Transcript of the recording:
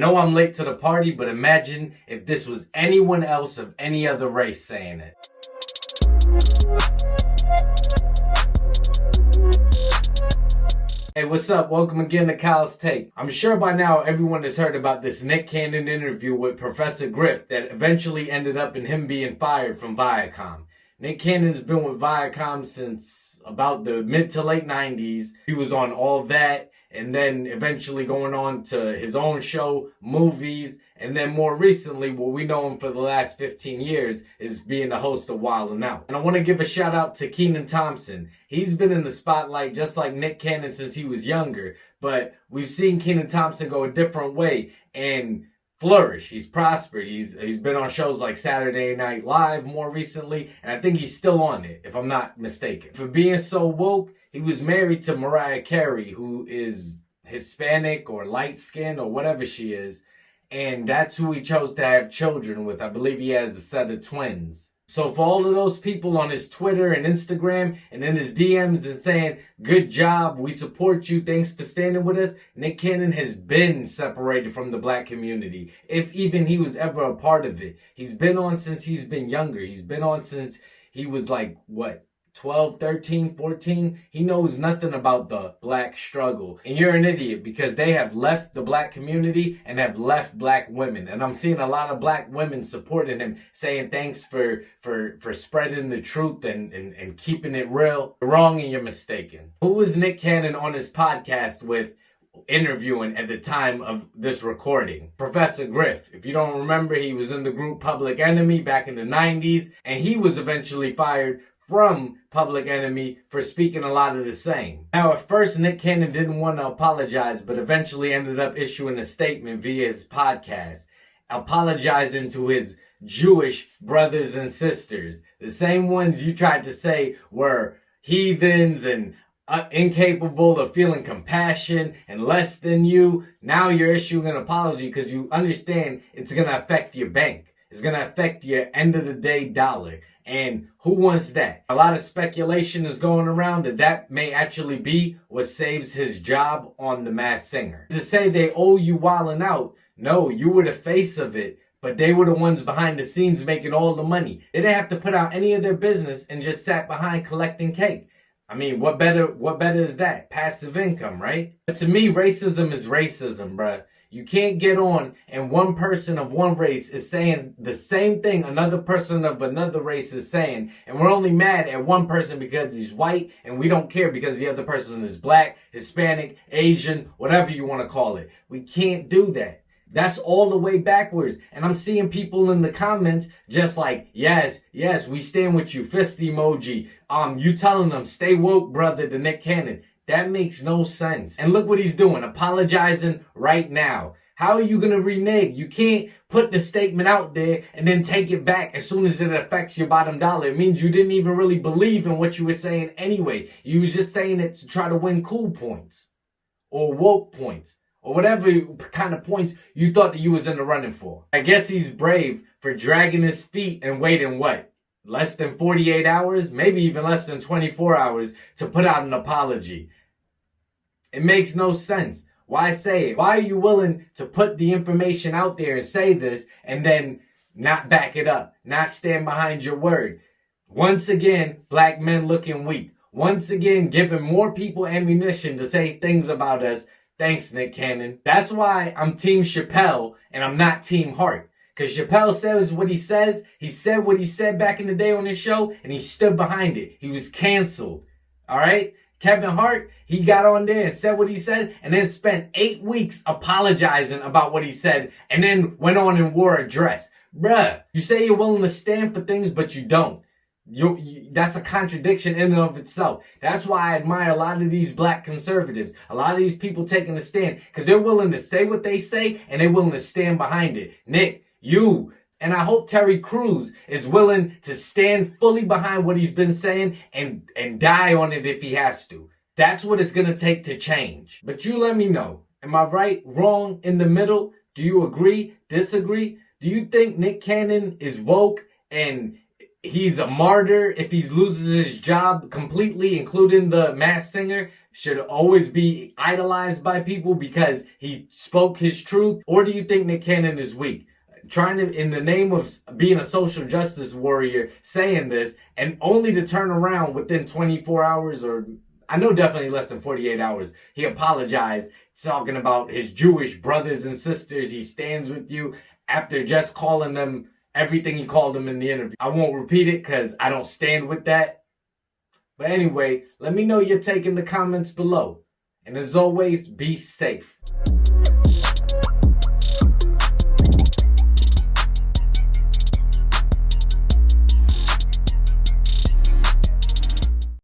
know I'm late to the party, but imagine if this was anyone else of any other race saying it. Hey, what's up? Welcome again to Kyle's Take. I'm sure by now everyone has heard about this Nick Cannon interview with Professor Griff that eventually ended up in him being fired from Viacom. Nick Cannon's been with Viacom since about the mid to late 90s. He was on All That, and then eventually going on to his own show, movies, and then more recently, what we know him for the last 15 years is being the host of Wild 'N Out. And I want to give a shout out to Kenan Thompson. He's been in the spotlight just like Nick Cannon since he was younger, but we've seen Kenan Thompson go a different way and flourish. He's prospered. He's been on shows like Saturday Night Live more recently, and I think he's still on it, if I'm not mistaken. For being so woke, he was married to Mariah Carey, who is Hispanic or light-skinned or whatever she is, and that's who he chose to have children with. I believe he has a set of twins. So for all of those people on his Twitter and Instagram and in his DMs and saying, good job, we support you, thanks for standing with us, Nick Cannon has been separated from the black community, if even he was ever a part of it. He's been on since he's been younger. He's been on since he was like, 12, 13, 14, he knows nothing about the black struggle. And you're an idiot because they have left the black community and have left black women. And I'm seeing a lot of black women supporting him, saying thanks for spreading the truth and keeping it real. You're wrong and you're mistaken. Who was Nick Cannon on his podcast with interviewing at the time of this recording? Professor Griff. If you don't remember, he was in the group Public Enemy back in the 90s, and he was eventually fired from Public Enemy for speaking a lot of the same. Now, at first, Nick Cannon didn't want to apologize, but eventually ended up issuing a statement via his podcast, apologizing to his Jewish brothers and sisters. The same ones you tried to say were heathens and incapable of feeling compassion and less than you. Now you're issuing an apology because you understand it's going to affect your bank. It's going to affect your end of the day dollar. And who wants that? A lot of speculation is going around that may actually be what saves his job on The Masked Singer. To say they owe you Wild 'N Out, no, you were the face of it, but they were the ones behind the scenes making all the money. They didn't have to put out any of their business and just sat behind collecting cake. I mean, what better is that? Passive income, right? But to me, racism is racism, bruh. You can't get on and one person of one race is saying the same thing another person of another race is saying, and we're only mad at one person because he's white, and we don't care because the other person is black, Hispanic, Asian, whatever you want to call it. We can't do that. That's all the way backwards. And I'm seeing people in the comments just like, yes, we stand with you, fist emoji. You telling them, stay woke, brother, to Nick Cannon. That makes no sense. And look what he's doing, apologizing right now. How are you going to renege? You can't put the statement out there and then take it back as soon as it affects your bottom dollar. It means you didn't even really believe in what you were saying anyway. You were just saying it to try to win cool points or woke points or whatever kind of points you thought that you was in the running for. I guess he's brave for dragging his feet and waiting less than 48 hours, maybe even less than 24 hours to put out an apology. It makes no sense. Why say it? Why are you willing to put the information out there and say this and then not back it up, not stand behind your word? Once again, black men looking weak. Once again, giving more people ammunition to say things about us. Thanks, Nick Cannon. That's why I'm Team Chappelle and I'm not Team Hart. Because Chappelle says what he says. He said what he said back in the day on his show, and he stood behind it. He was canceled. All right? Kevin Hart, he got on there and said what he said, and then spent 8 weeks apologizing about what he said, and then went on and wore a dress. Bruh, you say you're willing to stand for things, but you don't. That's a contradiction in and of itself. That's why I admire a lot of these black conservatives, a lot of these people taking a stand, because they're willing to say what they say, and they're willing to stand behind it. Nick, you, and I hope Terry Crews is willing to stand fully behind what he's been saying and die on it if he has to. That's what it's going to take to change. But you let me know. Am I right, wrong, in the middle? Do you agree, disagree? Do you think Nick Cannon is woke and he's a martyr if he loses his job completely, including the Masked Singer? should always be idolized by people because he spoke his truth? Or do you think Nick Cannon is weak? Trying to, in the name of being a social justice warrior, saying this, and only to turn around within 24 hours, or I know definitely less than 48 hours, he apologized, talking about his Jewish brothers and sisters. He stands with you after just calling them everything he called them in the interview. I won't repeat it because I don't stand with that. But anyway, let me know your take in the comments below. And as always, be safe.